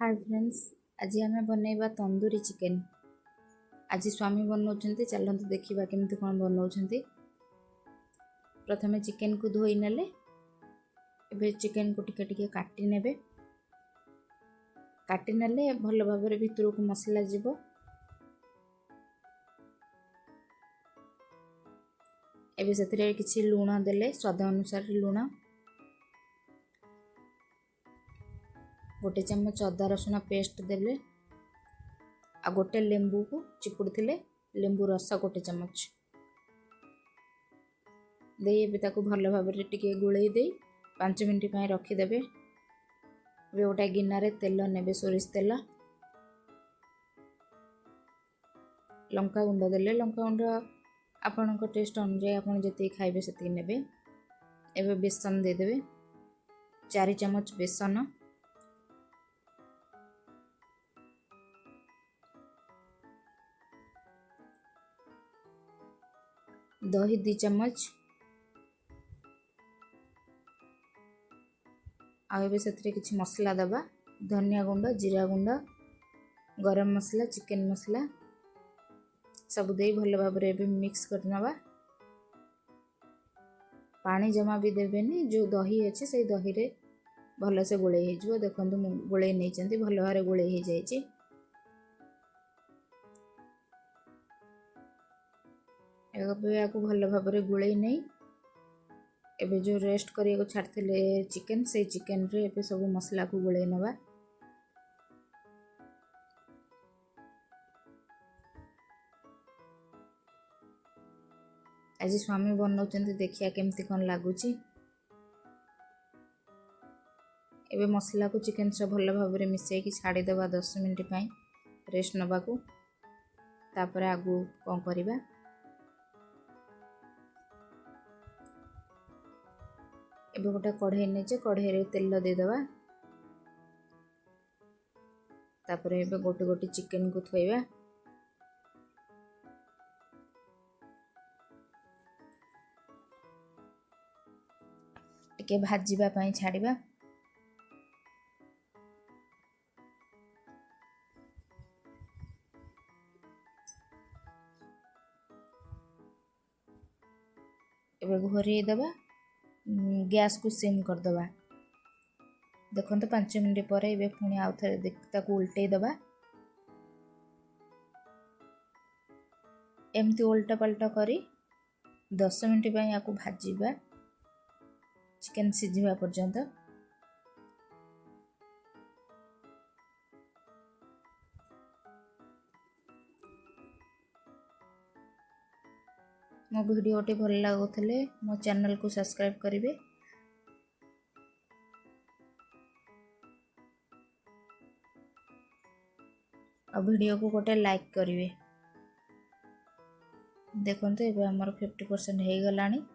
Hi friends, आज आम बनइबा tandoori chicken. आज स्वामी बनाउछन्ति, चलନ୍ତୁ देखिबा केमति कोन बनाउछन्ति। प्रथमे चिकेन को धोई नेले, एबे चिकेन को टिके टिके काटी नेबे। काटी नेले भल भाबरे भितर को मसला जीवो। एबे सेतरे किछि लूण देले, स्वाद अनुसार लूण, गोटे चम्मच अदा रसुण पेस्ट देले, आ गोटे लेंबू को चिपुड़ी लेंबू रस गोटे चम्मच दे ताको भल भाव टिके गुड़े दे 5 मिनट रखीदे। गोटे गिनारे तेल नेबे, सोरिष तेल, लंका गुंड देले, लंका गुंड आपण टेस्ट अनुसार आपण जति खाइबे सेति नेबे। एबे बेसन दे देबे, 4 चम्मच बेसन, दही 2 चम्मच, आबे से किछि मसला दबा, धनिया गुंड, जीरा गुंड, गरम मसला, चिकेन मसला सब दे भल भाव मिक्स कर नवा। पानी जमा भी देबेनी, जो दही अच्छे से दही रे भल से गोले हो जो। देखंतु गोले नहीं चंती, भल भाव गोले हो जाइए। या भल भाव गोले नहीं, एबे जो रेस्ट करिया को छाड़थिले चिकेन, से चिकेन रे एबे सब मसला को गोले नवा। आज स्वामी बनाउछन्ति, देखिया केमति कोन लागुची। एबे मसला को चिकेन से भल भाव मिसई कि छाड़ी देबा 10 मिनट पई रेस्ट नबा को। तापर आगु कोन करिबा, एबे गोटे कढ़ाई नेचे, कढ़ाई रे तेल दे देबा। तापर एबे गोटे गोटे चिकेन को थोइबा। टिके भाजीबा पई छाड़ीबा। एबे घोरी देबा, गैस को सिम कर दबा। देखो तो 5 मिनट पर एबे पुणी आउ थे ताको उल्टे दबा। एमती उल्टा पलटा करी 10 मिनट पई याको भाजीबा, चिकेन सिझिबा पर्यंत। मो वीडियोटी भल लागुले मो चैनल को सब्सक्राइब करेंगे। और वीडियो को गोटे लाइक करेंगे। देखते ये आमर 50% हो गलानी।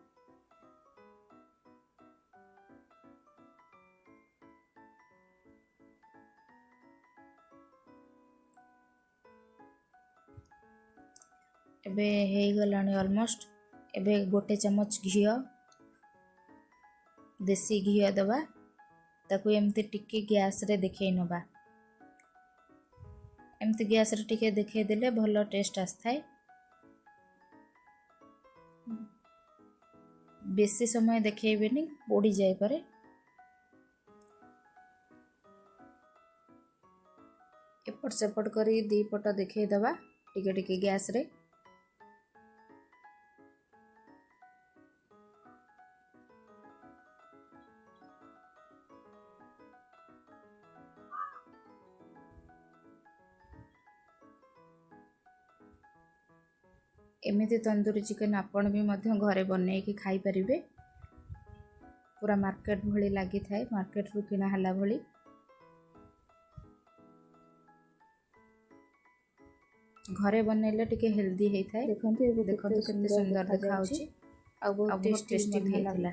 एबे हो गलानी ऑलमोस्ट। एबे गोटे चम्मच घी, देसी घी दबा, ताको एमती टिके गैस रे देखै नबा। एमती गैस रे टिके देखै देले भलो टेस्ट आस्थाय। बेसी समय देखैबेनी, पोड़ी जाय पारे। एपट सेपट करी 2 पट देखै दबा टिके टिके गैस रे। एमिति तंदूरी चिकेन आपण भी मध्य घरे बनई कि खाई परिबे। पूरा मार्केट भली लगी थाए, मार्केट रु किना हला भली। घरे बनैले टिके हेल्दी हेई थाए। देखंतु केते सुंदर देखाउची आ बहुत टेस्टी भी हेला।